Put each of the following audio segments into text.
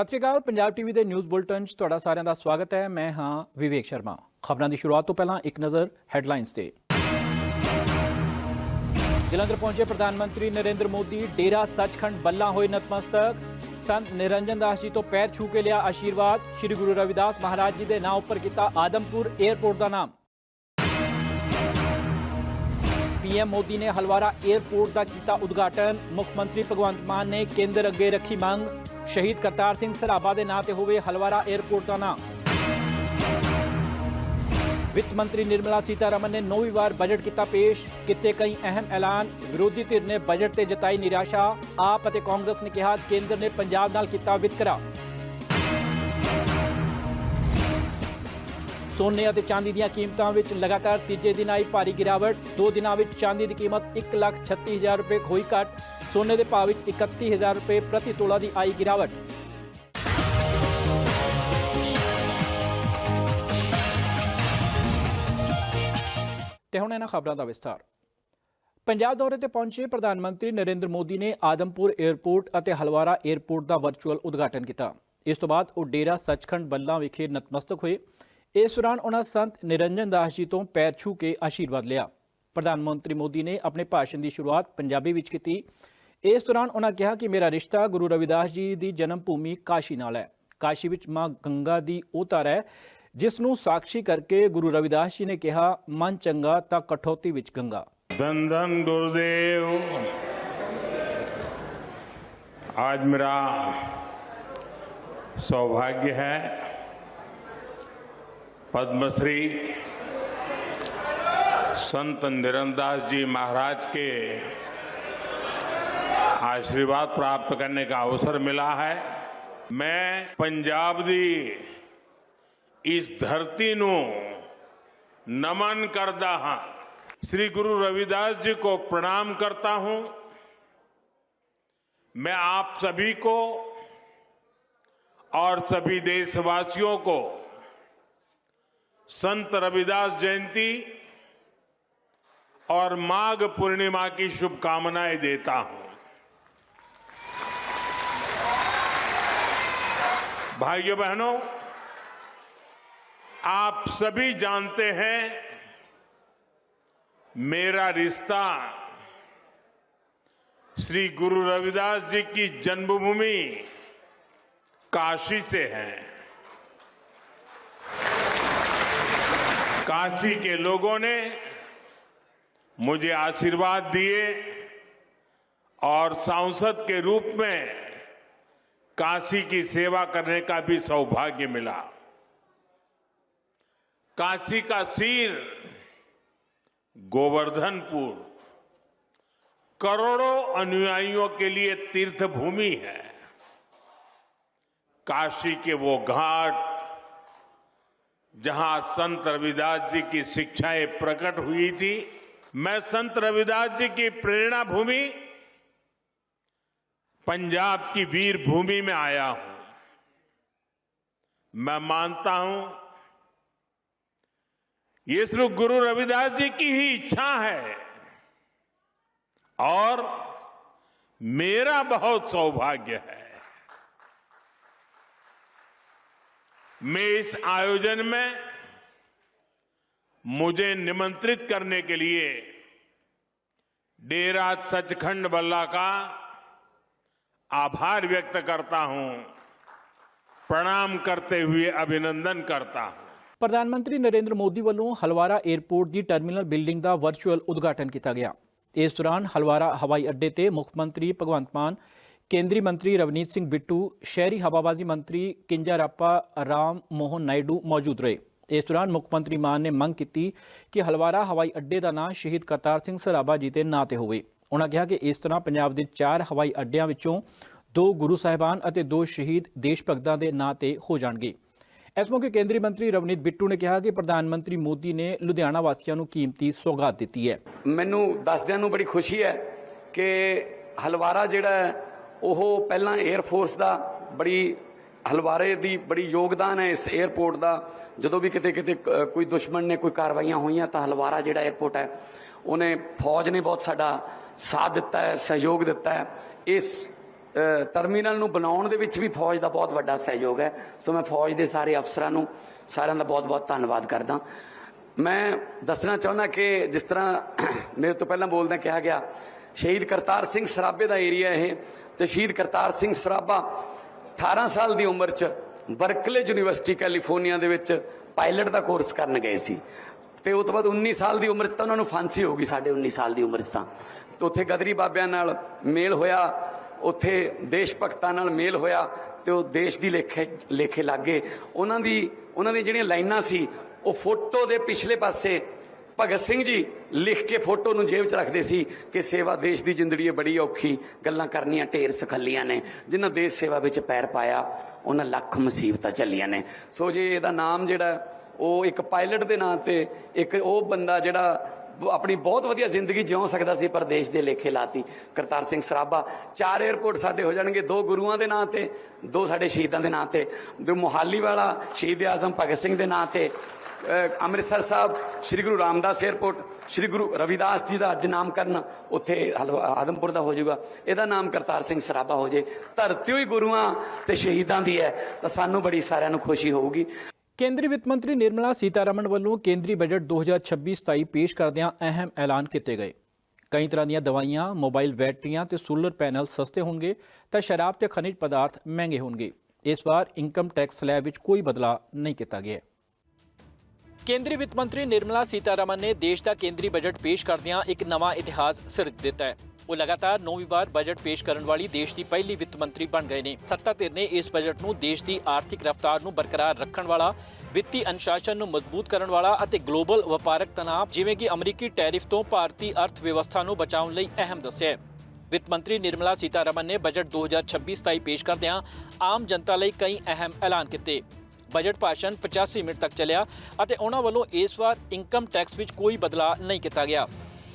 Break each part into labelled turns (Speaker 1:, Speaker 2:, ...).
Speaker 1: सत श्री अकाल। पंजाब टीवी के न्यूज़ बुलेटिन च तुहाडा सारिਆਂ ਦਾ स्वागत है। मैं हाँ विवेक शर्मा। खबरों की शुरुआत तो पहला एक नज़र हैडलाइनस से। जलंधर पहुंचे प्रधानमंत्री नरेंद्र मोदी। डेरा सचखंड बल्ला होए नतमस्तक। संत निरंजन दास जी तो पैर छू के लिया आशीर्वाद। श्री गुरु रविदास महाराज जी के नाम पर किया आदमपुर एयरपोर्ट का नाम। पीएम मोदी ने हलवारा एयरपोर्ट का किया उद्घाटन। मुख्यमंत्री भगवंत मान ने केंद्र अगे रखी मांग। शहीद करतार सिंह सराभा के नाम से होवे हलवारा एयरपोर्ट का नाम। वित्त मंत्री निर्मला सीतारमन ने 9वीं बार बजट किया पेश। किए कई अहम ऐलान। विरोधी धिर ने बजट से जताई निराशा। आप और कांग्रेस ने कहा केंद्र ने पंजाब नाल किया वितकरा। सोने और चांदी दी कीमतों में लगातार तीजे दिन आई भारी गिरावट। 2 दिनों में चांदी की कीमत 1,36,000 रुपये होई घट। सोने के भाव 31,000 रुपये प्रति तोला की आई गिरावट। ते हुण इन्हां खबरों का विस्तार। पंजाब दौरे ते पहुंचे प्रधानमंत्री नरेंद्र मोदी ने आदमपुर एयरपोर्ट और हलवारा एयरपोर्ट का वर्चुअल उद्घाटन किया। इस तो बाद वो डेरा सचखंड बल्ला विखे नतमस्तक हुए। इस दौरान उन्होंने संत निरंजन दास जी तो पैर छू के आशीर्वाद लिया। प्रधानमंत्री मोदी ने अपने भाषण की शुरुआत पंजाबी विच की। इस दौरान उन्होंने कहा कि मेरा रिश्ता गुरु रविदास जी की जन्म भूमि काशी नाल है। काशी विच मां गंगा की वो धार है जिसनों साक्षी करके गुरु रविदास जी ने कहा मन चंगा तां कठौती विच गंगा।
Speaker 2: धन धन गुरुदेव। आज मेरा सौभाग्य है पद्मश्री संत निरंदास जी महाराज के आशीर्वाद प्राप्त करने का अवसर मिला है। मैं पंजाब दी इस धरती नू नमन करता हाँ। श्री गुरु रविदास जी को प्रणाम करता हूं। मैं आप सभी को और सभी देशवासियों को संत रविदास जयंती और माघ पूर्णिमा की शुभकामनाएं देता हूं। भाइयों बहनों, आप सभी जानते हैं मेरा रिश्ता श्री गुरु रविदास जी की जन्मभूमि काशी से है। काशी के लोगों ने मुझे आशीर्वाद दिए और सांसद के रूप में काशी की सेवा करने का भी सौभाग्य मिला। काशी का सिर गोवर्धनपुर करोड़ों अनुयायियों के लिए तीर्थ भूमि है। काशी के वो घाट जहां संत रविदास जी की शिक्षाएं प्रकट हुई थी। मैं संत रविदास जी की प्रेरणा भूमि पंजाब की वीर भूमि में आया हूं। मैं मानता हूं ये सिर्फ गुरु रविदास जी की ही इच्छा है और मेरा बहुत सौभाग्य है। मैं इस आयोजन में मुझे निमंत्रित करने के लिए डेरा सचखंड बल्ला का आभार व्यक्त करता हूं, प्रणाम करते हुए अभिनंदन करता हूं।
Speaker 1: प्रधानमंत्री नरेंद्र मोदी वालों हलवारा एयरपोर्ट की टर्मिनल बिल्डिंग का वर्चुअल उद्घाटन किया गया। इस दौरान हलवारा हवाई अड्डे ते मुख्यमंत्री भगवंत मान, केंद्रीय मंत्री रवनीत सिंह बिट्टू, शहरी हवाबाजी मंत्री किंजारापा राम मोहन नायडू मौजूद रहे। इस दौरान मुख्यमंत्री मान ने मंग की कि हलवारा हवाई अड्डे का नाम शहीद करतार सिंह सराभा जी के नाम से होवे। उन्होंने कहा कि इस तरह पंजाब के 4 हवाई अड्डियां विचों 2 गुरु साहिबान और 2 शहीद देश भगतां के नाम से हो जाएंगे। इस मौके केंद्रीय मंत्री रवनीत बिट्टू ने कहा कि प्रधानमंत्री मोदी ने लुधियाना वासियों को कीमती सौगात दी है।
Speaker 3: मैनू दसदियां नू बड़ी खुशी है कि हलवारा जिहड़ा ओह पहला एयरफोर्स का बड़ी हलवारे की बड़ी योगदान है इस एयरपोर्ट का। जो भी किते किते कोई दुश्मन ने कोई कार्रवाइयां हुई तो हलवारा जिहड़ा एयरपोर्ट है उन्हें फौज ने बहुत साडा साथ दिता है, सहयोग दिता है। इस ਟਰਮੀਨਲ ਨੂੰ ਬਣਾਉਣ ਦੇ ਵਿੱਚ ਵੀ ਫੌਜ ਦਾ ਬਹੁਤ ਵੱਡਾ ਸਹਿਯੋਗ ਹੈ। ਸੋ ਮੈਂ ਫੌਜ ਦੇ ਸਾਰੇ ਅਫਸਰਾਂ ਨੂੰ ਸਾਰਿਆਂ ਦਾ ਬਹੁਤ-ਬਹੁਤ ਧੰਨਵਾਦ ਕਰਦਾ। ਮੈਂ ਦੱਸਣਾ ਚਾਹੁੰਦਾ ਕਿ ਜਿਸ ਤਰ੍ਹਾਂ ਮੇਰੇ ਤੋਂ ਪਹਿਲਾਂ ਬੋਲਦਿਆਂ ਕਿਹਾ ਗਿਆ, ਸ਼ਹੀਦ ਕਰਤਾਰ ਸਿੰਘ ਸਰਾਭੇ ਦਾ ਏਰੀਆ ਇਹ, ਤੇ ਸ਼ਹੀਦ ਕਰਤਾਰ ਸਿੰਘ ਸਰਾਭਾ 18 ਸਾਲ ਦੀ ਉਮਰ 'ਚ ਬਰਕਲੇ ਯੂਨੀਵਰਸਿਟੀ ਕੈਲੀਫੋਰਨੀਆ ਦੇ ਵਿੱਚ ਪਾਇਲਟ ਦਾ ਕੋਰਸ ਕਰਨ ਗਏ ਸੀ, ਤੇ ਉਸ ਤੋਂ ਬਾਅਦ 19 ਸਾਲ ਦੀ ਉਮਰ 'ਚ ਤਾਂ ਉਹਨਾਂ ਨੂੰ ਫਾਂਸੀ ਹੋ ਗਈ। ਸਾਡੇ 19 ਸਾਲ ਦੀ ਉਮਰ 'ਚ ਤਾਂ ਉੱਥੇ ਗਦਰੀ ਬਾਬਿਆਂ ਨਾਲ ਮੇਲ ਹੋਇਆ, ਉੱਥੇ ਦੇਸ਼ ਭਗਤਾਂ ਨਾਲ ਮੇਲ ਹੋਇਆ, ਤੇ ਉਹ ਦੇਸ਼ ਦੀ ਲੇਖੇ ਲੱਗ ਗਏ। ਉਹਨਾਂ ਦੀਆਂ ਜਿਹੜੀਆਂ ਲਾਈਨਾਂ ਸੀ ਉਹ ਫੋਟੋ ਦੇ ਪਿਛਲੇ ਪਾਸੇ ਭਗਤ ਸਿੰਘ ਜੀ ਲਿਖ ਕੇ ਫੋਟੋ ਨੂੰ ਜੇਬ 'ਚ ਰੱਖਦੇ ਸੀ ਕਿ ਸੇਵਾ ਦੇਸ਼ ਦੀ ਜ਼ਿੰਦਗੀ ਬੜੀ ਔਖੀ, ਗੱਲਾਂ ਕਰਨੀਆਂ ਢੇਰ ਸਖੱਲੀਆਂ ਨੇ, ਜਿਨ੍ਹਾਂ ਦੇਸ਼ ਸੇਵਾ ਵਿੱਚ ਪੈਰ ਪਾਇਆ ਉਹਨਾਂ ਲੱਖ ਮੁਸੀਬਤਾਂ ਚੱਲੀਆਂ ਨੇ। ਸੋ ਜੇ ਇਹਦਾ ਨਾਮ ਜਿਹੜਾ ਉਹ ਇੱਕ ਪਾਇਲਟ ਦੇ ਨਾਂ ਤੇ ਇੱਕ ਉਹ ਬੰਦਾ ਜਿਹੜਾ ਆਪਣੀ ਬਹੁਤ ਵਧੀਆ ਜ਼ਿੰਦਗੀ ਜਿਉ ਸਕਦਾ ਸੀ ਪਰ ਦੇਸ਼ ਦੇ ਲੇਖੇ ਲਾਤੀ, ਕਰਤਾਰ ਸਿੰਘ ਸਰਾਭਾ। 4 ਏਅਰਪੋਰਟ ਸਾਡੇ ਹੋ ਜਾਣਗੇ, 2 ਗੁਰੂਆਂ ਦੇ ਨਾਂ ਤੇ, 2 ਸਾਡੇ ਸ਼ਹੀਦਾਂ ਦੇ ਨਾਂ ਤੇ, 2 ਮੋਹਾਲੀ ਵਾਲਾ ਸ਼ਹੀਦ ਆਜ਼ਮ ਭਗਤ ਸਿੰਘ ਦੇ ਨਾਂ ਤੇ, ਅੰਮ੍ਰਿਤਸਰ ਸਾਹਿਬ ਸ਼੍ਰੀ ਗੁਰੂ ਰਾਮਦਾਸ ਏਅਰਪੋਰਟ, ਸ਼੍ਰੀ ਗੁਰੂ ਰਵਿਦਾਸ ਜੀ ਦਾ ਅੱਜ ਨਾਮਕਰਨ ਉੱਥੇ ਆਦਮਪੁਰ ਦਾ ਹੋ ਜਾਊਗਾ, ਇਹਦਾ ਨਾਮ ਕਰਤਾਰ ਸਿੰਘ ਸਰਾਭਾ ਹੋ ਜੇ। ਧਰਤੀ ਹੀ ਗੁਰੂਆਂ ਤੇ ਸ਼ਹੀਦਾਂ ਦੀ ਹੈ ਤਾਂ ਸਾਨੂੰ ਬੜੀ ਸਾਰਿਆਂ ਨੂੰ ਖੁਸ਼ੀ ਹੋਊਗੀ।
Speaker 1: ਕੇਂਦਰੀ ਵਿੱਤ ਮੰਤਰੀ ਨਿਰਮਲਾ ਸੀਤਾਰਮਨ ਵੱਲੋਂ ਕੇਂਦਰੀ ਬਜਟ 2026-27 ਪੇਸ਼ ਕਰਦਿਆਂ ਅਹਿਮ ਐਲਾਨ ਕੀਤੇ ਗਏ। ਕਈ ਤਰ੍ਹਾਂ ਦੀਆਂ ਦਵਾਈਆਂ, ਮੋਬਾਈਲ ਬੈਟਰੀਆਂ ਤੇ ਸੋਲਰ ਪੈਨਲ ਸਸਤੇ ਹੋਣਗੇ ਤਾਂ ਸ਼ਰਾਬ ਤੇ ਖਣਿਜ ਪਦਾਰਥ ਮਹਿੰਗੇ ਹੋਣਗੇ। ਇਸ ਵਾਰ ਇਨਕਮ ਟੈਕਸ ਸਲੈਬ ਵਿੱਚ ਕੋਈ ਬਦਲਾਅ ਨਹੀਂ ਕੀਤਾ ਗਿਆ। ਕੇਂਦਰੀ ਵਿੱਤ ਮੰਤਰੀ ਨਿਰਮਲਾ ਸੀਤਾਰਮਨ ਨੇ ਦੇਸ਼ ਦਾ ਕੇਂਦਰੀ ਬਜਟ ਪੇਸ਼ ਕਰਦਿਆਂ ਇੱਕ ਨਵਾਂ ਇਤਿਹਾਸ ਸਿਰਜ ਦਿੱਤਾ ਹੈ। ਉਹ ਲਗਾਤਾਰ 9ਵੀਂ ਵਾਰ ਬਜਟ ਪੇਸ਼ ਕਰਨ ਵਾਲੀ ਦੇਸ਼ ਦੀ ਪਹਿਲੀ ਵਿੱਤ ਮੰਤਰੀ ਬਣ ਗਏ ਨੇ। ਸੱਤਾ ਧਿਰ ਨੇ ਇਸ ਬਜਟ ਨੂੰ ਦੇਸ਼ ਦੀ ਆਰਥਿਕ ਰਫ਼ਤਾਰ ਨੂੰ ਬਰਕਰਾਰ ਰੱਖਣ ਵਾਲਾ, ਵਿੱਤੀ ਅਨੁਸ਼ਾਸਨ ਨੂੰ ਮਜ਼ਬੂਤ ਕਰਨ ਵਾਲਾ ਅਤੇ ਗਲੋਬਲ ਵਪਾਰਕ ਤਣਾਅ ਜਿਵੇਂ ਕਿ ਅਮਰੀਕੀ ਟੈਰਿਫ ਤੋਂ ਭਾਰਤੀ ਅਰਥ ਵਿਵਸਥਾ ਨੂੰ ਬਚਾਉਣ ਲਈ ਅਹਿਮ ਦੱਸਿਆ। ਵਿੱਤ ਮੰਤਰੀ ਨਿਰਮਲਾ ਸੀਤਾਰਮਨ ਨੇ ਬਜਟ 2026-27 ਪੇਸ਼ ਕਰਦਿਆਂ ਆਮ ਜਨਤਾ ਲਈ ਕਈ ਅਹਿਮ ਐਲਾਨ ਕੀਤੇ। ਬਜਟ ਭਾਸ਼ਣ 85 ਮਿੰਟ ਤੱਕ ਚੱਲਿਆ ਅਤੇ ਉਹਨਾਂ ਵੱਲੋਂ ਇਸ ਵਾਰ ਇਨਕਮ ਟੈਕਸ ਵਿੱਚ ਕੋਈ ਬਦਲਾਅ ਨਹੀਂ ਕੀਤਾ ਗਿਆ।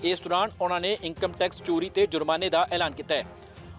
Speaker 1: ਇਸ ਦੌਰਾਨ ਉਹਨਾਂ ਨੇ ਇਨਕਮ ਟੈਕਸ ਚੋਰੀ ਤੇ ਜੁਰਮਾਨੇ ਦਾ ਐਲਾਨ ਕੀਤਾ ਹੈ।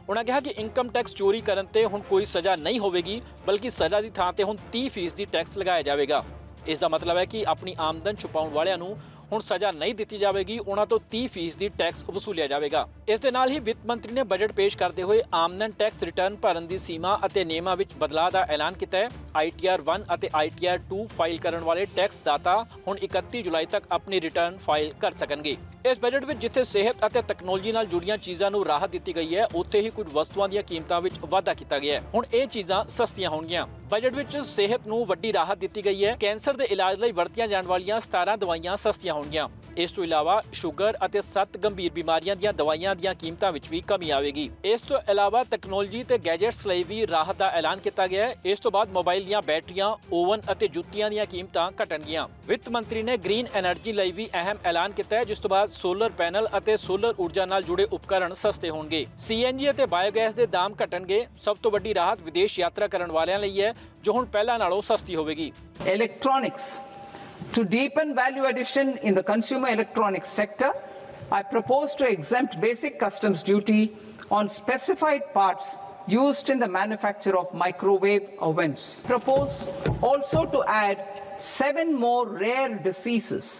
Speaker 1: ਉਹਨਾਂ ਕਿਹਾ ਕਿ ਇਨਕਮ ਟੈਕਸ ਚੋਰੀ ਕਰਨ ਤੇ ਹੁਣ ਕੋਈ ਸਜ਼ਾ ਨਹੀਂ ਹੋਵੇਗੀ, ਬਲਕਿ ਸਜ਼ਾ ਦੀ ਥਾਂ ਤੇ ਹੁਣ 30% ਟੈਕਸ ਲਗਾਇਆ ਜਾਵੇਗਾ। ਇਸ ਦਾ ਮਤਲਬ ਹੈ ਕਿ ਆਪਣੀ ਆਮਦਨ ਛੁਪਾਉਣ ਵਾਲਿਆਂ ਨੂੰ ਹੁਣ ਸਜ਼ਾ ਨਹੀਂ ਦਿੱਤੀ ਜਾਵੇਗੀ, ਉਹਨਾਂ ਤੋਂ 30% ਟੈਕਸ ਵਸੂਲਿਆ ਜਾਵੇਗਾ। ਇਸ ਦੇ ਨਾਲ ਹੀ ਵਿੱਤ ਮੰਤਰੀ ਨੇ ਬਜਟ ਪੇਸ਼ ਕਰਦੇ ਹੋਏ ਆਮਦਨ ਟੈਕਸ ਰਿਟਰਨ ਭਰਨ ਦੀ ਸੀਮਾ ਅਤੇ ਨਿਯਮਾਂ ਵਿੱਚ ਬਦਲਾਅ ਦਾ ਐਲਾਨ ਕੀਤਾ ਹੈ। ITR 1 ਅਤੇ ITR 2 ਫਾਈਲ ਕਰਨ ਵਾਲੇ ਟੈਕਸ ਦਾਤਾ ਹੁਣ 31 ਜੁਲਾਈ ਤੱਕ ਆਪਣੀ ਰਿਟਰਨ ਫਾਈਲ ਕਰ ਸਕਣਗੇ। ਇਸ ਬਜਟ ਵਿੱਚ ਜਿੱਥੇ ਸਿਹਤ ਅਤੇ ਤਕਨਾਲੋਜੀ ਨਾਲ ਜੁੜੀਆਂ ਚੀਜ਼ਾਂ ਨੂੰ ਰਾਹਤ ਦਿੱਤੀ ਗਈ ਹੈ, ਉੱਥੇ ਹੀ ਕੁਝ ਵਸਤੂਆਂ ਦੀਆਂ ਕੀਮਤਾਂ ਵਿੱਚ ਵਾਧਾ ਕੀਤਾ ਗਿਆ ਹੈ। ਹੁਣ ਇਹ ਚੀਜ਼ਾਂ ਸਸਤੀਆਂ ਹੋਣਗੀਆਂ। ਬਜਟ ਵਿੱਚ ਸਿਹਤ ਨੂੰ ਵੱਡੀ ਰਾਹਤ ਦਿੱਤੀ ਗਈ ਹੈ। ਕੈਂਸਰ ਦੇ ਇਲਾਜ ਲਈ ਵਰਤੀਆਂ ਜਾਣ ਵਾਲੀਆਂ 17 ਦਵਾਈਆਂ ਸਸਤੀਆਂ ਹੋਣਗੀਆਂ। ਇਸ ਤੋਂ ਇਲਾਵਾ ਸ਼ੂਗਰ ਅਤੇ 7 ਗੰਭੀਰ ਬਿਮਾਰੀਆਂ ਦੀਆਂ ਦਵਾਈਆਂ ਦੀਆਂ ਕੀਮਤਾਂ ਵਿੱਚ ਵੀ ਕਮੀ ਆਵੇਗੀ। ਇਸ ਤੋਂ ਇਲਾਵਾ ਤਕਨਾਲੋਜੀ ਤੇ ਗੈਜਟਸ ਲਈ ਵੀ ਰਾਹਤ ਦਾ ਐਲਾਨ ਕੀਤਾ ਗਿਆ ਹੈ। ਇਸ ਤੋਂ ਬਾਅਦ ਮੋਬਾਈਲ ਦੀਆਂ ਬੈਟਰੀਆਂ, ਓਵਨ ਅਤੇ ਜੁੱਤੀਆਂ ਦੀਆਂ ਕੀਮਤਾਂ ਘਟਣਗੀਆਂ। ਵਿੱਤ ਮੰਤਰੀ ਨੇ ਗ੍ਰੀਨ ਐਨਰਜੀ ਲਈ ਵੀ ਅਹਿਮ ਐਲਾਨ ਕੀਤਾ ਹੈ, ਜਿਸ ਤੋਂ ਬਾਅਦ ਸੋਲਰ ਪੈਨਲ ਅਤੇ ਸੋਲਰ ਊਰਜਾ ਨਾਲ ਜੁੜੇ ਉਪਕਰਨ ਸਸਤੇ ਹੋਣਗੇ। CNG ਅਤੇ ਬਾਇਓਗੈਸ ਦੇ ਦਾਮ ਘਟਣਗੇ। ਸਭ ਤੋਂ ਵੱਡੀ ਰਾਹਤ ਵਿਦੇਸ਼ ਯਾਤਰਾ ਕਰਨ ਵਾਲਿਆਂ ਲਈ ਹੈ, ਜੋ ਹੁਣ ਪਹਿਲਾਂ ਨਾਲੋਂ ਸਸਤੀ ਹੋਵੇਗੀ।
Speaker 4: Electronics. To deepen value addition in the consumer electronics sector, I propose to exempt basic customs duty on specified parts used in the manufacture of microwave ovens. Propose also to add 7 more rare diseases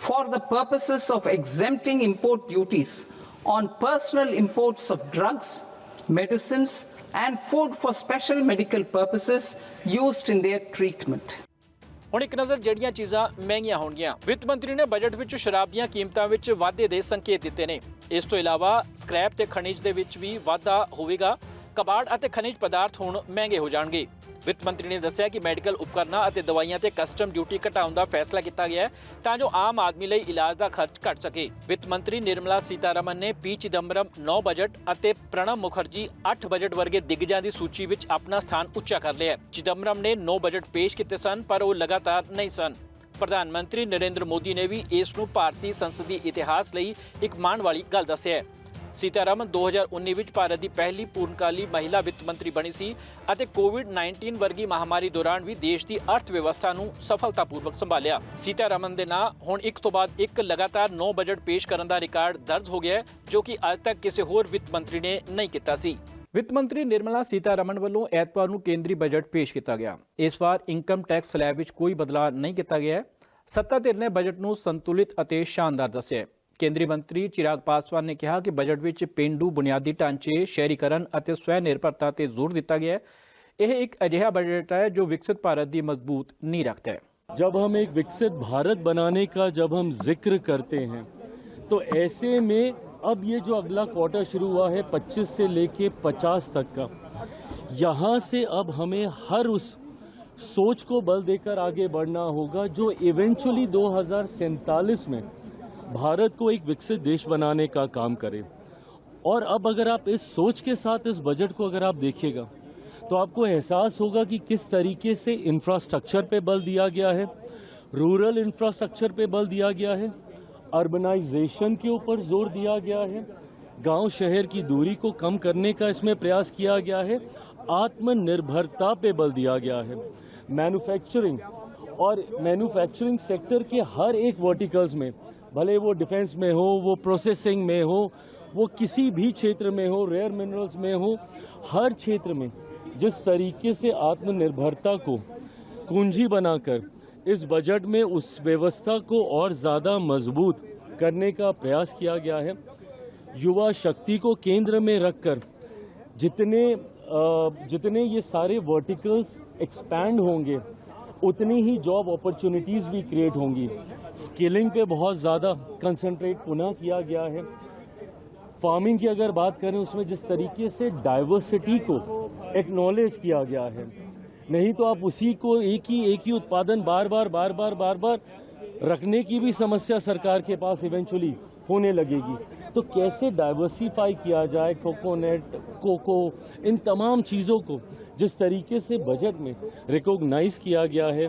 Speaker 4: for the purposes of exempting import duties on personal imports of drugs, medicines, and food for special medical purposes used in their treatment.
Speaker 1: ਹੁਣ ਇੱਕ ਨਜ਼ਰ ਜਿਹੜੀਆਂ ਚੀਜ਼ਾਂ ਮਹਿੰਗੀਆਂ ਹੋਣਗੀਆਂ। ਵਿੱਤ ਮੰਤਰੀ ਨੇ ਬਜਟ ਵਿੱਚ ਸ਼ਰਾਬ ਦੀਆਂ ਕੀਮਤਾਂ ਵਿੱਚ ਵਾਧੇ ਦੇ ਸੰਕੇਤ ਦਿੱਤੇ ਨੇ। ਇਸ ਤੋਂ ਇਲਾਵਾ ਸਕ੍ਰੈਪ ਤੇ ਖਣਿਜ ਦੇ ਵਿੱਚ ਵੀ ਵਾਧਾ ਹੋਵੇਗਾ। ਕਬਾੜ ਅਤੇ ਖਣਿਜ ਪਦਾਰਥ ਹੁਣ ਮਹਿੰਗੇ ਹੋ ਜਾਣਗੇ। ਵਿੱਤ ਮੰਤਰੀ ਨੇ ਦੱਸਿਆ ਕਿ ਮੈਡੀਕਲ ਉਪਕਰਨਾਂ ਅਤੇ ਦਵਾਈਆਂ ਤੇ ਕਸਟਮ ਡਿਊਟੀ ਘਟਾਉਣ ਦਾ ਫੈਸਲਾ ਕੀਤਾ ਗਿਆ ਹੈ ਤਾਂ ਜੋ ਆਮ ਆਦਮੀ ਲਈ ਇਲਾਜ ਦਾ ਖਰਚ ਘਟ ਸਕੇ। ਵਿੱਤ ਮੰਤਰੀ ਨਿਰਮਲਾ ਸੀਤਾਰਮਨ ਨੇ P ਚਿਦੰਬਰਮ 9 ਬਜਟ ਅਤੇ ਪ੍ਰਣਬ ਮੁਖਰਜੀ 8 ਬਜਟ ਵਰਗੇ ਦਿੱਗਜਾਂ ਦੀ ਸੂਚੀ ਵਿੱਚ ਆਪਣਾ ਸਥਾਨ ਉੱਚਾ ਕਰ ਲਿਆ। ਚਿਦੰਬਰਮ ਨੇ 9 ਬਜਟ ਪੇਸ਼ ਕੀਤੇ ਸਨ, ਪਰ ਉਹ ਲਗਾਤਾਰ ਨਹੀਂ ਸਨ। ਪ੍ਰਧਾਨ ਮੰਤਰੀ ਨਰਿੰਦਰ ਮੋਦੀ ਨੇ ਵੀ ਇਸ ਨੂੰ ਭਾਰਤੀ ਸੰਸਦੀ ਇਤਿਹਾਸ ਲਈ ਇੱਕ ਮਾਣ ਵਾਲੀ ਗੱਲ ਦੱਸਿਆ ਹੈ। ਸੀਤਾਰਮਨ 2019 ਵਿੱਚ ਭਾਰਤ ਦੀ ਪਹਿਲੀ ਪੂਰਨਕਾਲੀ ਮਹਿਲਾ ਵਿੱਤ ਮੰਤਰੀ ਬਣੀ ਸੀ ਅਤੇ ਕੋਵਿਡ-19 ਵਰਗੀ ਮਹਾਮਾਰੀ ਦੌਰਾਨ ਵੀ ਦੇਸ਼ ਦੀ ਅਰਥ ਵਿਵਸਥਾ ਨੂੰ ਸਫਲਤਾਪੂਰਵਕ ਸੰਭਾਲਿਆ। ਸੀਤਾਰਮਨ ਦੇ ਨਾਂ ਹੁਣ ਇੱਕ ਤੋਂ ਬਾਅਦ ਇੱਕ ਲਗਾਤਾਰ 9 ਬਜਟ ਪੇਸ਼ ਕਰਨ ਦਾ ਰਿਕਾਰਡ ਦਰਜ ਹੋ ਗਿਆ ਹੈ, ਜੋ ਕਿ ਅੱਜ ਤੱਕ ਕਿਸੇ ਹੋਰ ਵਿੱਤ ਮੰਤਰੀ ਨੇ ਨਹੀਂ ਕੀਤਾ ਸੀ। ਵਿੱਤ ਮੰਤਰੀ ਨਿਰਮਲਾ ਸੀਤਾਰਮਨ ਵੱਲੋਂ ਐਤਵਾਰ ਨੂੰ ਕੇਂਦਰੀ ਬਜਟ ਪੇਸ਼ ਕੀਤਾ ਗਿਆ। ਇਸ ਵਾਰ ਇਨਕਮ ਟੈਕਸ ਸਲੈਬ ਵਿੱਚ ਕੋਈ ਬਦਲਾਅ ਨਹੀਂ ਕੀਤਾ ਗਿਆ ਹੈ। ਸੱਤਾ ਧਿਰ ਨੇ ਬਜਟ ਨੂੰ ਸੰਤੁਲਿਤ ਅਤੇ ਸ਼ਾਨਦਾਰ ਦੱਸਿਆ। ਕੇਂਦਰੀ ਮੰਤਰੀ ਚਿਰਾਗ ਪਾਸਵਾਨ ਨੇ ਕਿਹਾ ਕਿ ਬਜਟ ਵਿੱਚ ਪੇਂਡੂ ਬੁਨਿਆਦੀ ਢਾਂਚੇ, ਸ਼ਹਿਰੀਕਰਨ ਅਤੇ ਸਵੈ ਨਿਰਭਰਤਾ ਤੇ ਜ਼ੋਰ ਦਿੱਤਾ ਗਿਆ ਹੈ। ਇਹ ਇੱਕ ਅਜਿਹਾ ਬਜਟ ਹੈ ਜੋ ਵਿਕਸਿਤ ਭਾਰਤ ਦੀ ਮਜ਼ਬੂਤ ਨੀਂਹ ਰੱਖता है।
Speaker 5: जब हम एक विकसित भारत बनाने का जब हम जिक्र करते हैं तो ऐसे में अब ये जो अगला क्वार्टर शुरू हुआ है 25 से लेके 50 तक का, यहाँ से अब हमें हर उस सोच को बल देकर आगे बढ़ना होगा जो इवेंचुअली 2047 में भारत को एक विकसित देश बनाने का काम करे। और अब अगर आप इस सोच के साथ इस बजट को अगर आप देखिएगा तो आपको एहसास होगा कि किस तरीके से इंफ्रास्ट्रक्चर पे बल दिया गया है, रूरल इंफ्रास्ट्रक्चर पे बल दिया गया है, अर्बनाइजेशन के ऊपर जोर दिया गया है, गांव शहर की दूरी को कम करने का इसमें प्रयास किया गया है, आत्मनिर्भरता पे बल दिया गया है, मैन्युफैक्चरिंग और मैन्युफैक्चरिंग सेक्टर के हर एक वर्टिकल्स में, भले वो डिफेंस में हो, वो प्रोसेसिंग में हो, वो किसी भी क्षेत्र में हो, रेयर मिनरल्स में हो, हर क्षेत्र में जिस तरीके से आत्मनिर्भरता को कुंजी बनाकर इस बजट में उस व्यवस्था को और ज़्यादा मजबूत करने का प्रयास किया गया है। युवा शक्ति को केंद्र में रखकर जितने ये सारे वर्टिकल्स एक्सपैंड होंगे उतनी ही जॉब अपॉर्चुनिटीज़ भी क्रिएट होंगी। स्किलिंग पे बहुत ज़्यादा कंसंट्रेट पुनः किया गया है। फार्मिंग की अगर बात करें उसमें जिस तरीके से डाइवर्सिटी को एक्नॉलेज किया गया है, नहीं तो आप उसी को एक ही उत्पादन बार बार रखने की भी समस्या सरकार के पास इवेंचुअली होने लगेगी। तो कैसे डाइवर्सिफाई किया जाए कोकोनट, कोको, इन तमाम चीज़ों को जिस तरीके से बजट में रिकॉग्नाइज किया गया है,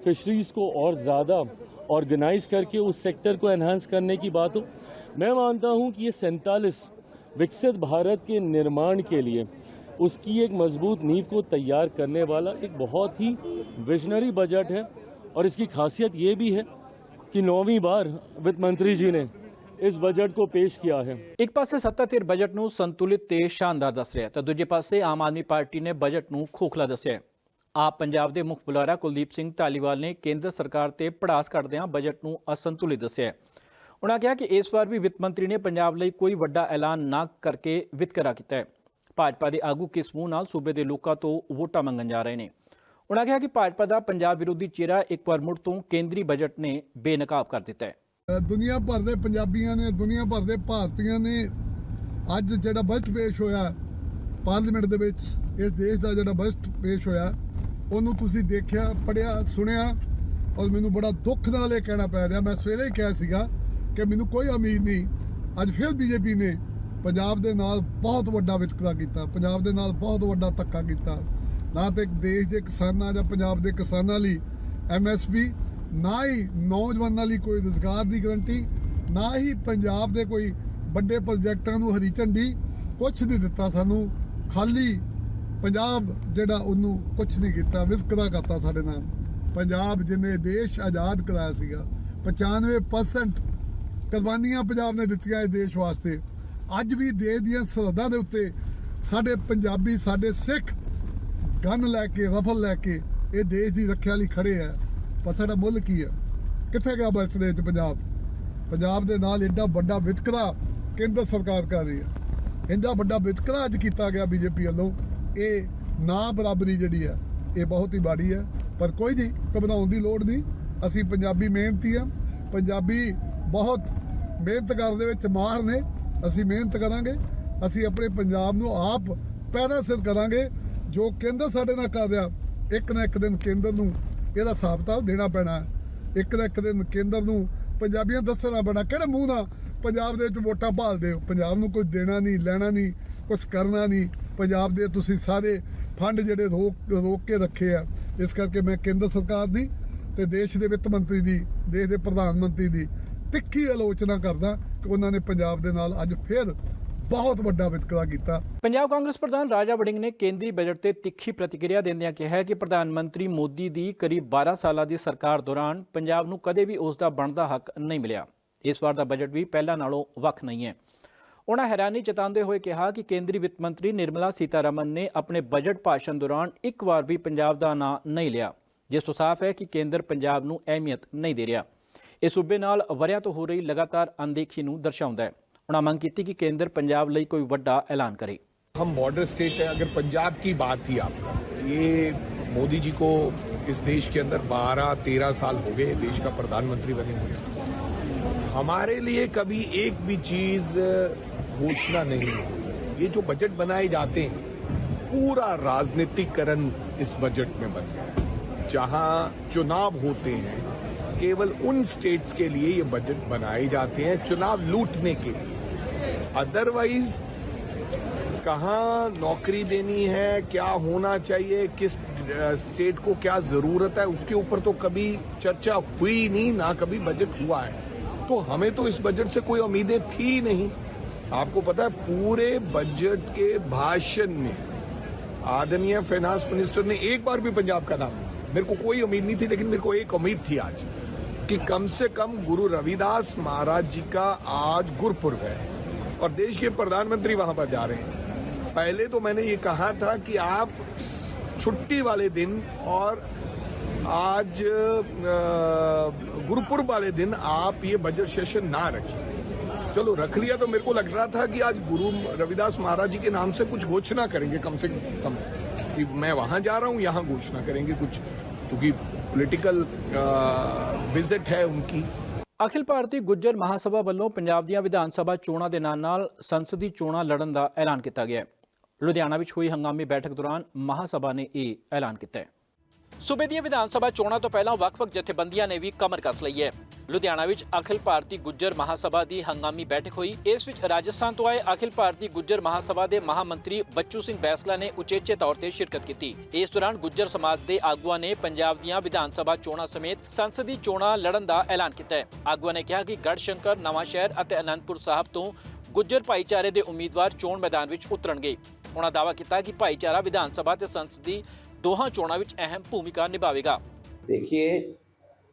Speaker 5: फिशरीज को और ज़्यादा ऑर्गेनाइज करके उस सेक्टर को एनहांस करने की बात हो, मैं मानता हूं कि ये 47 विकसित भारत के निर्माण के लिए उसकी एक मजबूत नींव को तैयार करने वाला एक बहुत ही विजनरी बजट है। और इसकी खासियत ये भी है कि 9वीं बार वित्त मंत्री जी ने इस बजट को पेश किया है।
Speaker 1: ਇੱਕ ਪਾਸੇ ਸੱਤਾਧਿਰ ਬਜਟ ਨੂੰ ਸੰਤੁਲਿਤ ਤੇ ਸ਼ਾਨਦਾਰ ਦੱਸ ਰਿਹਾ ਤਾਂ ਦੂਜੇ ਪਾਸੇ ਆਮ ਆਦਮੀ ਪਾਰਟੀ ਨੇ ਬਜਟ ਨੂੰ ਖੋਖਲਾ ਦੱਸਿਆ। ਆਪ ਪੰਜਾਬ ਦੇ ਮੁੱਖ ਬੁਲਾਰਾ ਕੁਲਦੀਪ ਸਿੰਘ ਧਾਲੀਵਾਲ ਨੇ ਕੇਂਦਰ ਸਰਕਾਰ ਤੇ ਪੜਾਸ ਕੱਢਦਿਆਂ ਬਜਟ ਨੂੰ ਅਸੰਤੁਲਿਤ ਦੱਸਿਆ। उन्होंने कहा कि इस बार भी वित्त मंत्री ने पंजाब ਲਈ कोई ਵੱਡਾ ਐਲਾਨ ਨਾ ਕਰਕੇ ਵਿਤਕਰਾ ਕੀਤਾ ਹੈ। ਭਾਜਪਾ ਦੇ ਆਗੂ ਕਿਸ ਮੂੰਹ ਨਾਲ ਸੂਬੇ ਦੇ ਲੋਕਾਂ ਤੋਂ ਵੋਟਾਂ ਮੰਗਣ ਜਾ ਰਹੇ ਨੇ। उन्होंने कहा कि भाजपा का पंजाब विरोधी चेहरा एक बार मुड़ तो केंद्रीय बजट ने बेनकाब कर दिता है।
Speaker 6: दुनिया भर के पंजाबियों ने, दुनिया भर के भारतीयों ने अज जो बजट पेश होया पार्लीमेंट दे विच, इस देश का जो बजट पेश होया उन्होंने तुसीं देखिया, पढ़िया, सुनिया और मैनूं बड़ा दुख नाल ये कहना पै रहा। मैं सवेरे ही कहा सीगा कि मैनूं कोई उम्मीद नहीं, अज फिर बीजेपी ने पंजाब दे नाल बहुत वड्डा वितकरा कीता, पंजाब दे नाल बहुत वड्डा धक्का कीता। ना तो देश के किसानों या पंजाब के किसानों लिए MSP, ना ही नौजवानों लिए कोई रोजगार की गारंटी, ना ही पंजाब के कोई बड़े प्रोजेक्टों को हरी झंडी, कुछ नहीं दिता सानू। खाली पंजाब जिहड़ा उन्होंने कुछ नहीं किया, वितकरा करता साडे नाल। पंजाब जिन्हें देश आज़ाद कराया सीगा, 95% कुर्बानियां पंजाब ने दित्तियां इस देश वास्ते। अज भी देश दी सरहदां दे उत्ते साडे पंजाबी, साडे सिख गन लैके, रफल लैके ये देश की रखिया लई खड़े है। पर साडा मुल की है, कित्थे गया बजट दे विच पंजाब? पंजाब दे नाल एडा वड्डा वितकरा केंद्र सरकार कर रही है। एडा वड्डा वितकरा अज कीता गया बीजेपी वालों। ये ना बराबरी जिहड़ी है ये बहुत ही माड़ी है। पर कोई नहीं, घबराउण दी लोड़ नहीं। असीं पंजाबी मेहनती हैं, पंजाबी बहुत मेहनत करने दे विच माहिर ने। असीं मेहनत करांगे, असीं अपने पंजाब नूं आप पैरा सिर करांगे। जो केंद्र साडे नाल कर रहा, एक ना एक दिन केंद्र नूं इहदा हिसाब किताब देना पैना है। एक ना एक दिन केंद्र नूं पंजाबियां दसना पैना किहड़े मूँह नाल पंजाब दे विच वोटां भालदे हो। पंजाब नूं कुछ देना नहीं, लेना नहीं, कुछ करना नहीं। पंजाब दे तुसीं सारे फंड जिहड़े रोक के रखे आ। इस करके मैं केंद्र सरकार दी ते देश दे वित्त मंत्री दी, देश दे प्रधानमंत्री दी तिक्खी आलोचना करदा कि उन्होंने पंजाब दे नाल अज फिर बहुत ਵੱਡਾ ਵਿਤਕਰਾ ਕੀਤਾ।
Speaker 1: ਪੰਜਾਬ ਕਾਂਗਰਸ ਪ੍ਰਧਾਨ ਰਾਜਾ ਵੜਿੰਗ ਨੇ ਕੇਂਦਰੀ ਬਜਟ ਤੇ ਤਿੱਖੀ ਪ੍ਰਤੀਕਿਰਿਆ ਦਿੰਦਿਆਂ ਕਿਹਾ ਕਿ ਪ੍ਰਧਾਨ ਮੰਤਰੀ ਮੋਦੀ ਦੀ ਕਰੀਬ 12 ਸਾਲਾਂ ਦੀ ਸਰਕਾਰ ਦੌਰਾਨ ਪੰਜਾਬ ਨੂੰ ਕਦੇ ਵੀ ਉਸ ਦਾ ਬਣਦਾ ਹੱਕ ਨਹੀਂ ਮਿਲਿਆ। ਇਸ ਵਾਰ ਦਾ ਬਜਟ ਵੀ ਪਹਿਲਾਂ ਨਾਲੋਂ ਵੱਖ ਨਹੀਂ ਹੈ। ਉਹਨਾਂ ਹੈਰਾਨੀ ਜਤਾਉਂਦੇ ਹੋਏ ਕਿਹਾ ਕਿ ਕੇਂਦਰੀ ਵਿੱਤ ਮੰਤਰੀ ਨਿਰਮਲਾ ਸੀਤਾਰਮਨ ਨੇ ਆਪਣੇ ਬਜਟ ਭਾਸ਼ਣ ਦੌਰਾਨ ਇੱਕ ਵਾਰ ਵੀ ਪੰਜਾਬ ਦਾ ਨਾਂ ਨਹੀਂ ਲਿਆ, ਜਿਸ ਤੋਂ ਸਾਫ਼ ਹੈ ਕਿ ਕੇਂਦਰ ਪੰਜਾਬ ਨੂੰ ਅਹਿਮੀਅਤ ਨਹੀਂ ਦੇ ਰਿਹਾ। ਇਹ ਸੂਬੇ ਨਾਲ ਵਰ੍ਹਿਆਂ ਤੋਂ ਹੋ ਰਹੀ ਲਗਾਤਾਰ ਅਣਦੇਖੀ ਨੂੰ ਦਰਸਾਉਂਦਾ ਹੈ। उन्होंने मांग की कि केंद्र पंजाब ਲਈ कोई ਵੱਡਾ ऐलान करे।
Speaker 7: हम बॉर्डर स्टेट है, अगर पंजाब की बात थी आपका, ये मोदी जी को इस देश के अंदर 12-13 साल हो गए देश का प्रधानमंत्री बने हुए। हमारे लिए कभी एक भी चीज घोषणा नहीं हुई। ये जो बजट बनाए जाते हैं पूरा राजनीतिकरण इस बजट में बन गया है। जहां चुनाव होते हैं केवल उन स्टेट्स के लिए ये बजट बनाए जाते हैं चुनाव लूटने के लिए। अदरवाइज कहाँ नौकरी देनी है, क्या होना चाहिए, किस स्टेट को क्या जरूरत है, उसके ऊपर तो कभी चर्चा हुई नहीं, ना कभी बजट हुआ है। तो हमें तो इस बजट से कोई उम्मीदें थी नहीं। आपको पता है पूरे बजट के भाषण में आदरणीय फाइनेंस मिनिस्टर ने एक बार भी पंजाब का नाम नहीं। मेरे को कोई उम्मीद नहीं थी, लेकिन मेरे को एक उम्मीद थी आज कि कम से कम गुरु रविदास महाराज जी का आज गुरपुर्ब है और देश के प्रधानमंत्री वहां पर जा रहे हैं। पहले तो मैंने ये कहा था कि आप छुट्टी वाले दिन और आज गुरुपुर्ब वाले दिन आप ये बजट सेशन ना रखिए। चलो रख लिया तो मेरे को लग रहा था कि आज गुरु रविदास महाराज जी के नाम से कुछ घोषणा करेंगे, कम से कम कि मैं वहां जा रहा हूं, यहां घोषणा करेंगे कुछ, क्योंकि पॉलिटिकल विजिट है उनकी।
Speaker 1: अखिल भारतीय गुज्जर महासभा ਵੱਲੋਂ ਪੰਜਾਬ ਦੀਆਂ ਵਿਧਾਨ ਸਭਾ ਚੋਣਾਂ ਦੇ ਨਾਲ ਸੰਸਦੀ ਚੋਣਾਂ ਲੜਨ ਦਾ ਐਲਾਨ ਕੀਤਾ ਗਿਆ ਹੈ। ਲੁਧਿਆਣਾ ਵਿੱਚ ਹੋਈ ਹੰਗਾਮੀ ਬੈਠਕ ਦੌਰਾਨ ਮਹਾਸਭਾ ਨੇ ਇਹ ਐਲਾਨ ਕੀਤਾ ਹੈ। ਸੂਬੇ ਦੀਆਂ ਵਿਧਾਨ ਸਭਾ ਚੋਣਾਂ ਤੋਂ ਪਹਿਲਾਂ ਵੱਖ-ਵੱਖ ਜਥੇਬੰਦੀਆਂ ਨੇ ਵੀ ਕਮਰ ਕੱਸ ਲਈ ਹੈ। ਲੁਧਿਆਣਾ ਵਿੱਚ ਅਖਿਲ ਭਾਰਤੀ ਗੁੱਜਰ ਮਹਾਸਭਾ ਦੀ ਹੰਗਾਮੀ ਬੈਠਕ ਹੋਈ। ਇਸ ਵਿੱਚ ਰਾਜਸਥਾਨ ਤੋਂ ਆਏ ਅਖਿਲ ਭਾਰਤੀ ਗੁੱਜਰ ਮਹਾਸਭਾ ਦੇ ਮਹਾਮੰਤਰੀ ਬੱਚੂ ਸਿੰਘ ਬੈਸਲਾ ਨੇ ਉਚੇਚੇ ਤੌਰ ਤੇ ਸ਼ਿਰਕਤ ਕੀਤੀ। ਇਸ ਦੌਰਾਨ ਗੁੱਜਰ ਸਮਾਜ ਦੇ ਆਗੂਆਂ ਨੇ ਪੰਜਾਬ ਦੀਆਂ ਵਿਧਾਨ ਸਭਾ ਚੋਣਾਂ ਸਮੇਤ ਸੰਸਦੀ ਚੋਣਾਂ ਲੜਨ ਦਾ ਐਲਾਨ ਕੀਤਾ ਹੈ। ਆਗੂਆਂ ਨੇ ਕਿਹਾ ਕਿ ਗੜ੍ਹਸ਼ੰਕਰ, ਨਵਾਂ ਸ਼ਹਿਰ ਅਤੇ ਅਨੰਦਪੁਰ ਸਾਹਿਬ ਤੋਂ ਗੁੱਜਰ ਭਾਈਚਾਰੇ ਦੇ ਉਮੀਦਵਾਰ ਚੋਣ ਮੈਦਾਨ ਵਿੱਚ ਉਤਰਨਗੇ। ਉਹਨਾਂ ਦਾਅਵਾ ਕੀਤਾ ਕਿ ਭਾਈਚਾਰਾ ਵਿਧਾਨ ਸਭਾ ਤੇ ਸੰਸਦੀ दोहां चोणों में अहम भूमिका निभाएगा।
Speaker 8: देखिए,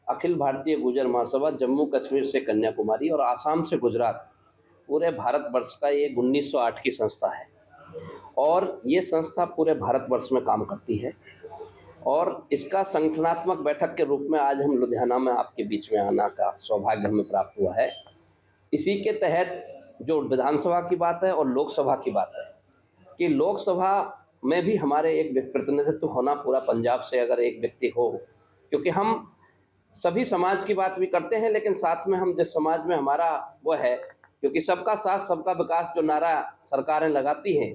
Speaker 8: अखिल भारतीय गुर्जर महासभा जम्मू कश्मीर से कन्याकुमारी और आसाम से गुजरात पूरे भारतवर्ष का ये 1908 की संस्था है और ये संस्था पूरे भारतवर्ष में काम करती है और इसका संगठनात्मक बैठक के रूप में आज हम लुधियाना में आपके बीच में आना का सौभाग्य हमें प्राप्त हुआ है। इसी के तहत जो विधानसभा की बात है और लोकसभा की बात है कि लोकसभा में भी हमारे एक प्रतिनिधित्व होना पूरा पंजाब से अगर एक व्यक्ति हो, क्योंकि हम सभी समाज की बात भी करते हैं, लेकिन साथ में हम जिस समाज में हमारा वो है, क्योंकि सबका साथ सबका विकास जो नारा सरकारें लगाती हैं,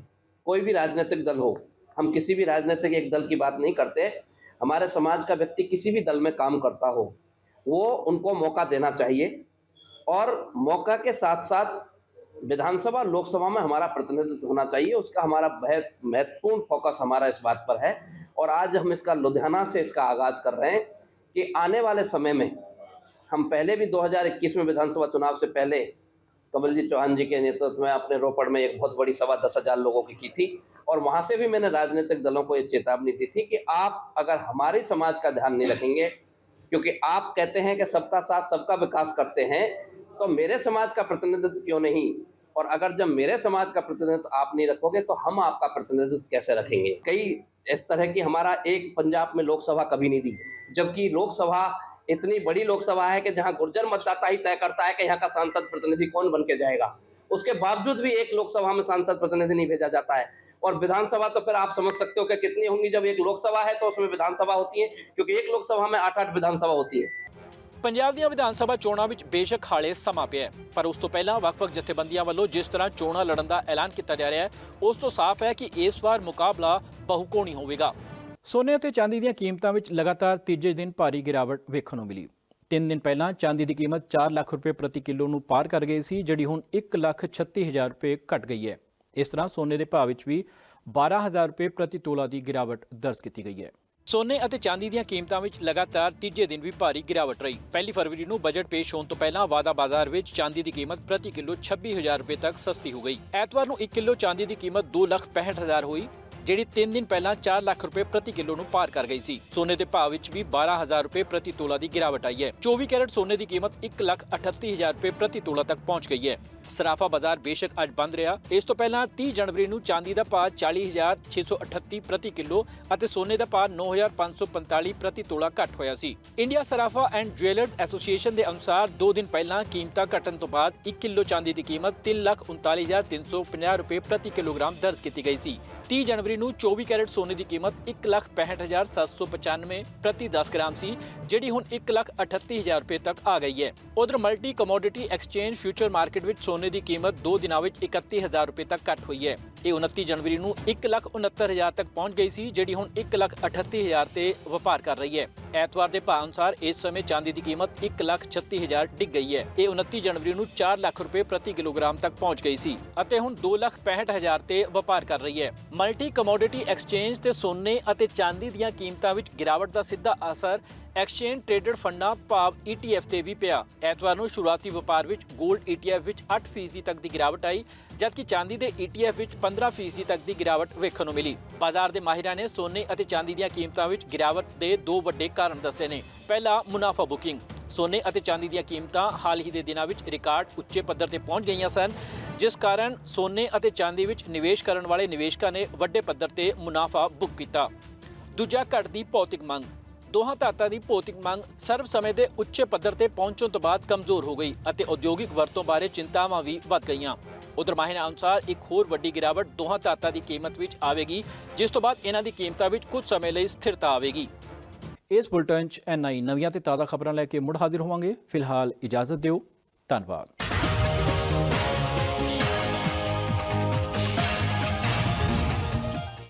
Speaker 8: कोई भी राजनीतिक दल हो, हम किसी भी राजनीतिक एक दल की बात नहीं करते, हमारे समाज का व्यक्ति किसी भी दल में काम करता हो वो उनको मौका देना चाहिए और मौका के साथ साथ विधानसभा लोकसभा में हमारा प्रतिनिधित्व होना चाहिए। उसका हमारा महत्वपूर्ण फोकस हमारा इस बात पर है और आज हम इसका लुधियाना से इसका आगाज़ कर रहे हैं कि आने वाले समय में हम पहले भी 2021 में विधानसभा चुनाव से पहले कमलजीत चौहान जी के नेतृत्व में अपने रोपड़ में एक बहुत बड़ी सभा 10,000 लोगों की थी और वहाँ से भी मैंने राजनीतिक दलों को ये चेतावनी दी थी कि आप अगर हमारे समाज का ध्यान नहीं रखेंगे, क्योंकि आप कहते हैं कि सबका साथ सबका विकास करते हैं, तो मेरे समाज का प्रतिनिधित्व क्यों नहीं, और अगर जब मेरे समाज का प्रतिनिधित्व आप नहीं रखोगे तो हम आपका प्रतिनिधित्व कैसे रखेंगे। कई इस तरह की हमारा एक पंजाब में लोकसभा कभी नहीं दी, जबकि लोकसभा इतनी बड़ी लोकसभा है कि जहां गुर्जर मतदाता ही तय करता है कि यहाँ का सांसद प्रतिनिधि कौन बन के जाएगा। उसके बावजूद भी एक लोकसभा में सांसद प्रतिनिधि नहीं भेजा जाता है और विधानसभा तो फिर आप समझ सकते हो कि कितनी होंगी। जब एक लोकसभा है तो उसमें विधानसभा होती है, क्योंकि एक लोकसभा में 8-8 विधानसभा होती है।
Speaker 1: ਪੰਜਾਬ ਦੀਆਂ ਵਿਧਾਨ ਸਭਾ ਚੋਣਾਂ ਵਿੱਚ ਬੇਸ਼ੱਕ ਹਾਲੇ ਸਮਾਂ ਪਿਆ ਹੈ, ਪਰ ਉਸ ਤੋਂ ਪਹਿਲਾਂ ਵੱਖ-ਵੱਖ ਜਥੇਬੰਦੀਆਂ ਵੱਲੋਂ ਜਿਸ ਤਰ੍ਹਾਂ ਚੋਣਾਂ ਲੜਨ ਦਾ ਐਲਾਨ ਕੀਤਾ ਜਾ ਰਿਹਾ ਹੈ, ਉਸ ਤੋਂ ਸਾਫ਼ ਹੈ ਕਿ ਇਸ ਵਾਰ ਮੁਕਾਬਲਾ ਬਹੁਕੋਣੀ ਹੋਵੇਗਾ। ਸੋਨੇ ਅਤੇ ਚਾਂਦੀ ਦੀਆਂ ਕੀਮਤਾਂ ਵਿੱਚ ਲਗਾਤਾਰ ਤੀਜੇ ਦਿਨ ਭਾਰੀ ਗਿਰਾਵਟ ਵੇਖਣ ਨੂੰ ਮਿਲੀ। 3 ਦਿਨ ਪਹਿਲਾਂ ਚਾਂਦੀ ਦੀ ਕੀਮਤ 4 ਲੱਖ ਰੁਪਏ ਪ੍ਰਤੀ ਕਿਲੋ ਨੂੰ ਪਾਰ ਕਰ ਗਈ ਸੀ, ਜਿਹੜੀ ਹੁਣ 1,36,000 ਰੁਪਏ ਘਟ ਗਈ ਹੈ। ਇਸ ਤਰ੍ਹਾਂ ਸੋਨੇ ਦੇ ਭਾਅ ਵਿੱਚ ਵੀ 12,000 ਰੁਪਏ ਪ੍ਰਤੀ ਤੋਲਾ ਦੀ ਗਿਰਾਵਟ ਦਰਜ ਕੀਤੀ ਗਈ ਹੈ। ਸੋਨੇ ਅਤੇ ਚਾਂਦੀ ਦੀਆਂ ਕੀਮਤਾਂ ਵਿੱਚ ਲਗਾਤਾਰ ਤੀਜੇ ਦਿਨ ਵੀ ਭਾਰੀ ਗਿਰਾਵਟ ਰਹੀ। 1 ਫਰਵਰੀ ਨੂੰ ਬਜਟ ਪੇਸ਼ ਹੋਣ ਤੋਂ ਪਹਿਲਾਂ ਵਾਦਾ ਬਾਜ਼ਾਰ ਵਿੱਚ ਚਾਂਦੀ ਦੀ ਕੀਮਤ ਪ੍ਰਤੀ ਕਿਲੋ 26,000 ਰੁਪਏ ਤੱਕ ਸਸਤੀ ਹੋ ਗਈ। ਐਤਵਾਰ ਨੂੰ 1 ਕਿਲੋ ਚਾਂਦੀ ਦੀ ਕੀਮਤ 2,65,000 ਹੋਈ। ਜਿਹੜੀ 3 ਦਿਨ ਪਹਿਲਾਂ 4 ਲੱਖ ਰੁਪਏ ਪ੍ਰਤੀ ਕਿਲੋ ਨੂੰ ਪਾਰ ਕਰ ਗਈ ਸੀ। ਸੋਨੇ ਦੇ ਭਾਅ ਵਿੱਚ ਵੀ 12000 ਰੁਪਏ ਪ੍ਰਤੀ ਤੋਲਾ ਦੀ ਗਿਰਾਵਟ ਆਈ ਹੈ। 24 ਕੈਰਟ ਸੋਨੇ ਦੀ ਕੀਮਤ 1,38,000 ਰੁਪਏ ਪ੍ਰਤੀ ਤੋਲਾ ਤੱਕ ਪਹੁੰਚ ਗਈ ਹੈ। ਸਰਾਫਾ ਬਾਜ਼ਾਰ ਬੇਸ਼ੱਕ ਅੱਜ ਬੰਦ ਰਿਹਾ। ਇਸ ਤੋਂ ਪਹਿਲਾਂ 30 ਜਨਵਰੀ ਨੂੰ ਚਾਂਦੀ ਦਾ ਭਾਅ 40,638 ਪ੍ਰਤੀ ਕਿਲੋ ਅਤੇ ਸੋਨੇ ਦਾ ਭਾਅ 9,545 ਪ੍ਰਤੀ ਤੋਲਾ ਘੱਟ ਹੋਇਆ ਸੀ। ਇੰਡੀਆ ਸਰਾਫਾ ਐਂਡ ਜੁਐਲਰਸ ਐਸੋਸੀਏਸ਼ਨ ਦੇ ਅਨੁਸਾਰ 2 ਦਿਨ ਪਹਿਲਾਂ ਕੀਮਤਾਂ ਘਟਣ ਤੋਂ ਬਾਅਦ 1 ਕਿਲੋ ਚਾਂਦੀ ਦੀ ਕੀਮਤ 3,39,350 ਰੁਪਏ ਪ੍ਰਤੀ ਕਿਲੋਗ੍ਰਾਮ ਦਰਜ ਕੀਤੀ ਗਈ ਸੀ। 30 ਜਨਵਰੀ ਨੂੰ 24 ਕੈਰਟ ਸੋਨੇ ਦੀ ਕੀਮਤ 1,65,795 ਪ੍ਰਤੀ 10 ਗ੍ਰਾਮ ਸੀ, ਜਿਹੜੀ ਹੁਣ 1,38,000 ਰੁਪਏ ਤੱਕ ਆ ਗਈ ਹੈ। ਉਧਰ multi commodity exchange future market ਵਿੱਚ ਸੋਨੇ ਦੀ ਕੀਮਤ 2 ਦਿਨਾਂ ਵਿੱਚ 31,000 ਰੁਪਏ ਤੱਕ ਘੱਟ ਹੋਈ ਹੈ। ਇਹ 29 ਜਨਵਰੀ ਨੂੰ 1,69,000 ਤੱਕ ਪਹੁੰਚ ਗਈ ਸੀ, ਜਿਹੜੀ ਹੁਣ 1,38,000 ਤੇ ਵਪਾਰ ਕਰ ਰਹੀ ਹੈ। ਐਤਵਾਰ ਦੇ ਭਾਅ ਅਨੁਸਾਰ ਇਸ ਸਮੇਂ ਚਾਂਦੀ ਦੀ ਕੀਮਤ 1,36,000 ਡਿੱਗ ਗਈ ਹੈ। ਇਹ 29 ਜਨਵਰੀ ਨੂੰ 4 ਲੱਖ ਰੁਪਏ ਪ੍ਰਤੀ ਕਿਲੋਗ੍ਰਾਮ ਤੱਕ ਪਹੁੰਚ ਗਈ ਸੀ ਅਤੇ ਹੁਣ 2,65,000 ਤੇ ਵਪਾਰ ਕਰ ਰਹੀ ਹੈ। ਮਲਟੀ ਕਮੋਡਿਟੀ ਐਕਸਚੇਂਜ ਤੇ ਸੋਨੇ ਅਤੇ ਚਾਂਦੀ ਦੀਆਂ ਕੀਮਤਾਂ ਵਿੱਚ ਗਿਰਾਵਟ ਦਾ ਸਿੱਧਾ ਅਸਰ ਐਕਸਚੇਂਜ ਟ੍ਰੇਡਡ ਫੰਡਾਂ ਭਾਵ ETF ਤੇ ਵੀ ਪਿਆ। ਐਤਵਾਰ ਨੂੰ ਸ਼ੁਰੂਆਤੀ ਵਪਾਰ ਵਿੱਚ 골ਡ ETF ਵਿੱਚ 8% ਤੱਕ ਦੀ ਗਿਰਾਵਟ ਆਈ, ਜਦਕਿ ਚਾਂਦੀ ਦੇ ETF ਵਿੱਚ 15% ਤੱਕ ਦੀ ਗਿਰਾਵਟ ਵੇਖਣ ਨੂੰ ਮਿਲੀ। ਬਾਜ਼ਾਰ ਦੇ ਮਾਹਿਰਾਂ ਨੇ ਸੋਨੇ ਅਤੇ ਚਾਂਦੀ ਦੀਆਂ ਕੀਮਤਾਂ ਵਿੱਚ ਗਿਰਾਵਟ ਦੇ 2 ਵੱਡੇ ਕਾਰਨ ਦੱਸੇ ਨੇ। ਪਹਿਲਾ, ਮੁਨਾਫਾ ਬੁਕਿੰਗ। ਸੋਨੇ ਅਤੇ ਚਾਂਦੀ ਦੀਆਂ ਕੀਮਤਾਂ ਹਾਲ ਹੀ ਦੇ ਦਿਨਾਂ ਵਿੱਚ ਰਿਕਾਰਡ ਉੱਚੇ ਪੱਧਰ ਤੇ ਪਹੁੰਚ ਗਈਆਂ ਸਨ, ਜਿਸ ਕਾਰਨ ਸੋਨੇ ਅਤੇ ਚਾਂਦੀ ਵਿੱਚ ਨਿਵੇਸ਼ ਕਰਨ ਵਾਲੇ ਨਿਵੇਸ਼ਕਾਂ ਨੇ ਵੱਡੇ ਪੱਧਰ ਤੇ ਮੁਨਾਫਾ ਬੁੱਕ ਕੀਤਾ। ਦੂਜਾ, ਘਟਦੀ ਭੌਤਿਕ ਮੰਗ। ਦੋਹਾਂ ਧਾਤਾਂ ਦੀ ਭੌਤਿਕ ਮੰਗ ਸਰਵ ਸਮੇਂ ਦੇ ਉੱਚੇ ਪੱਧਰ ਤੇ ਪਹੁੰਚਣ ਤੋਂ ਬਾਅਦ ਕਮਜ਼ੋਰ ਹੋ ਗਈ ਅਤੇ ਉਦਯੋਗਿਕ ਵਰਤੋਂ ਬਾਰੇ ਚਿੰਤਾਵਾਂ ਵੀ ਵੱਧ ਗਈਆਂ। ਉਧਰ ਮਾਹਿਰਾਂ ਅਨੁਸਾਰ ਇੱਕ ਹੋਰ ਵੱਡੀ ਗਿਰਾਵਟ ਦੋਹਾਂ ਧਾਤਾਂ ਦੀ ਕੀਮਤ ਵਿੱਚ ਆਵੇਗੀ, ਜਿਸ ਤੋਂ ਬਾਅਦ ਇਹਨਾਂ ਦੀ ਕੀਮਤਾਂ ਵਿੱਚ ਕੁਝ ਸਮੇਂ ਲਈ ਸਥਿਰਤਾ ਆਵੇਗੀ। ਇਸ ਬੁਲਟਨ 'ਚ NI ਨਵੀਆਂ ਤੇ ਤਾਜ਼ਾ ਖਬਰਾਂ ਲੈ ਕੇ ਮੁੜ ਹਾਜ਼ਰ ਹੋਵਾਂਗੇ। ਫਿਲਹਾਲ ਇਜਾਜ਼ਤ ਦਿਓ। ਧੰਨਵਾਦ।